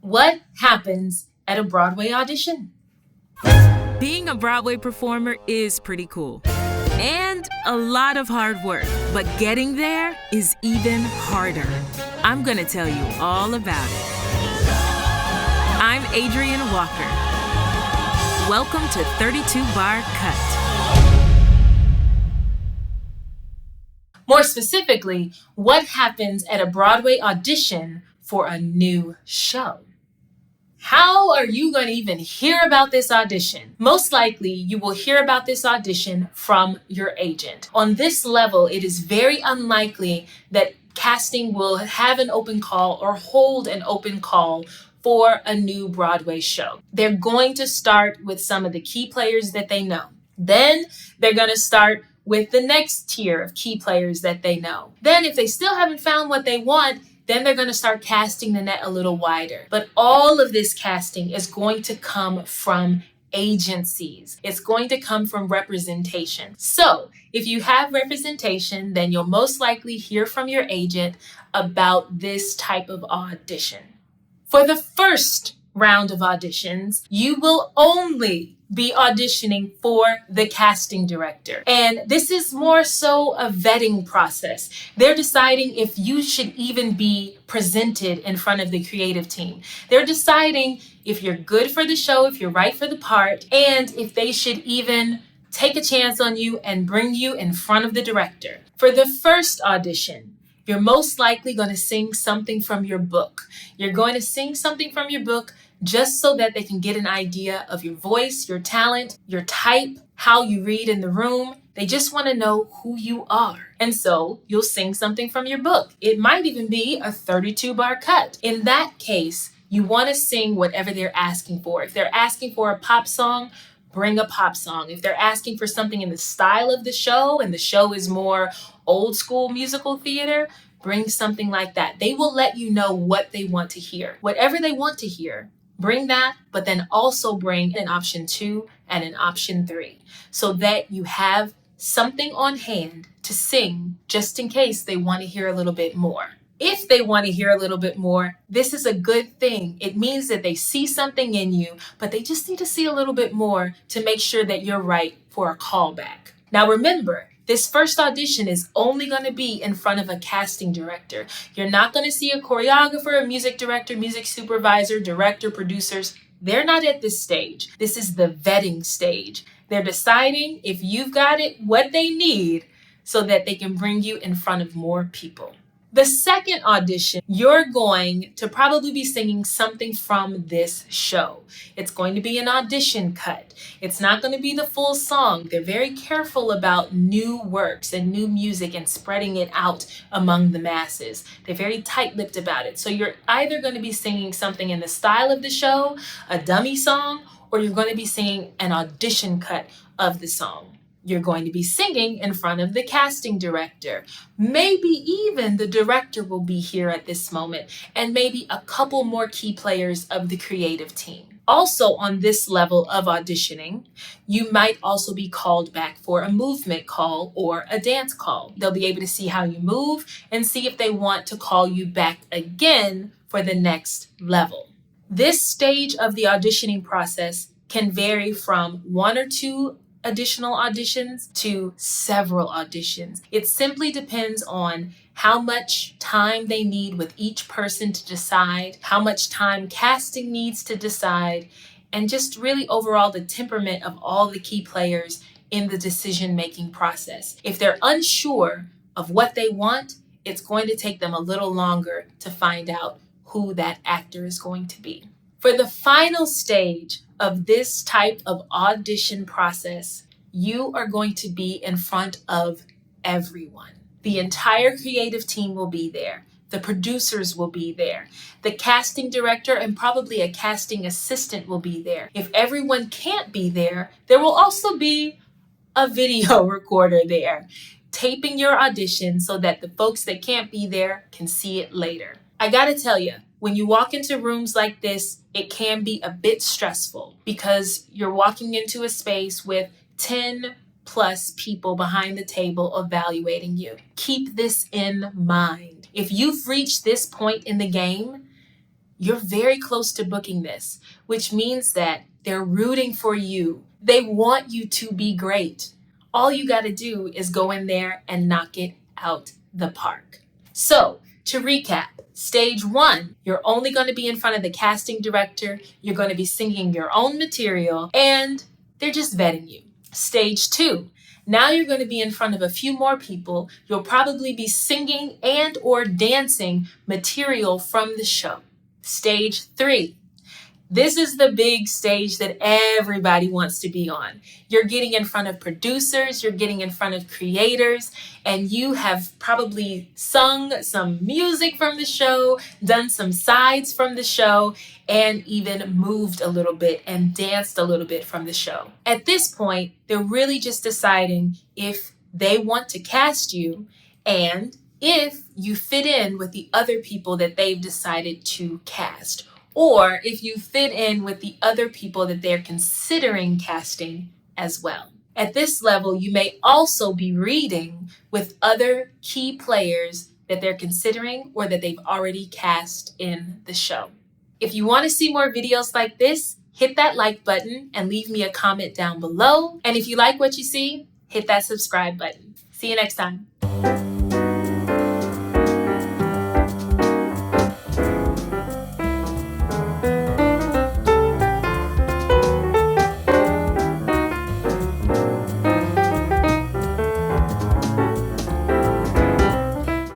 What happens at a Broadway audition? Being a Broadway performer is pretty cool. And a lot of hard work, but getting there is even harder. I'm gonna tell you all about it. I'm Adrienne Walker. Welcome to 32 Bar Cut. More specifically, what happens at a Broadway audition for a new show? How are you going to even hear about this audition? Most likely, you will hear about this audition from your agent. On this level, it is very unlikely that casting will have an open call or hold an open call for a new Broadway show. They're going to start with some of the key players that they know. Then they're going to start with the next tier of key players that they know. Then if they still haven't found what they want, then they're going to start casting the net a little wider. But all of this casting is going to come from agencies. It's going to come from representation. So if you have representation, then you'll most likely hear from your agent about this type of audition. For the first round of auditions, you will only be auditioning for the casting director. And this is more so a vetting process. They're deciding if you should even be presented in front of the creative team. They're deciding if you're good for the show, if you're right for the part, and if they should even take a chance on you and bring you in front of the director. For the first audition, you're most likely going to sing something from your book. You're going to sing something from your book just so that they can get an idea of your voice, your talent, your type, how you read in the room. They just want to know who you are. And so you'll sing something from your book. It might even be a 32 bar cut. In that case, you want to sing whatever they're asking for. If they're asking for a pop song, bring a pop song. If they're asking for something in the style of the show, and the show is more old school musical theater, bring something like that. They will let you know what they want to hear. Whatever they want to hear, bring that, but then also bring an option 2 and an option 3 so that you have something on hand to sing just in case they want to hear a little bit more. If they want to hear a little bit more, this is a good thing. It means that they see something in you, but they just need to see a little bit more to make sure that you're right for a callback. Now remember, this first audition is only going to be in front of a casting director. You're not going to see a choreographer, a music director, music supervisor, director, producers. They're not at this stage. This is the vetting stage. They're deciding if you've got it, what they need, so that they can bring you in front of more people. The second audition, you're going to probably be singing something from this show. It's going to be an audition cut. It's not going to be the full song. They're very careful about new works and new music and spreading it out among the masses. They're very tight-lipped about it. So you're either going to be singing something in the style of the show, a dummy song, or you're going to be singing an audition cut of the song. You're going to be singing in front of the casting director. Maybe even the director will be here at this moment, and maybe a couple more key players of the creative team. Also on this level of auditioning, you might also be called back for a movement call or a dance call. They'll be able to see how you move and see if they want to call you back again for the next level. This stage of the auditioning process can vary from 1 or 2 additional auditions to several auditions. It simply depends on how much time they need with each person to decide, how much time casting needs to decide, and just really overall the temperament of all the key players in the decision-making process. If they're unsure of what they want, it's going to take them a little longer to find out who that actor is going to be. For the final stage of this type of audition process, you are going to be in front of everyone. The entire creative team will be there. The producers will be there. The casting director and probably a casting assistant will be there. If everyone can't be there, there will also be a video recorder there, taping your audition so that the folks that can't be there can see it later. I gotta tell you, when you walk into rooms like this, it can be a bit stressful because you're walking into a space with 10 plus people behind the table evaluating you. Keep this in mind. If you've reached this point in the game, you're very close to booking this, which means that they're rooting for you. They want you to be great. All you got to do is go in there and knock it out the park. So, to recap, stage 1, you're only going to be in front of the casting director, you're going to be singing your own material, and they're just vetting you. Stage 2, now you're going to be in front of a few more people. You'll probably be singing and or dancing material from the show. Stage 3, this is the big stage that everybody wants to be on. You're getting in front of producers, you're getting in front of creators, and you have probably sung some music from the show, done some sides from the show, and even moved a little bit and danced a little bit from the show. At this point, they're really just deciding if they want to cast you and if you fit in with the other people that they've decided to cast, or if you fit in with the other people that they're considering casting as well. At this level, you may also be reading with other key players that they're considering or that they've already cast in the show. If you want to see more videos like this, hit that like button and leave me a comment down below. And if you like what you see, hit that subscribe button. See you next time.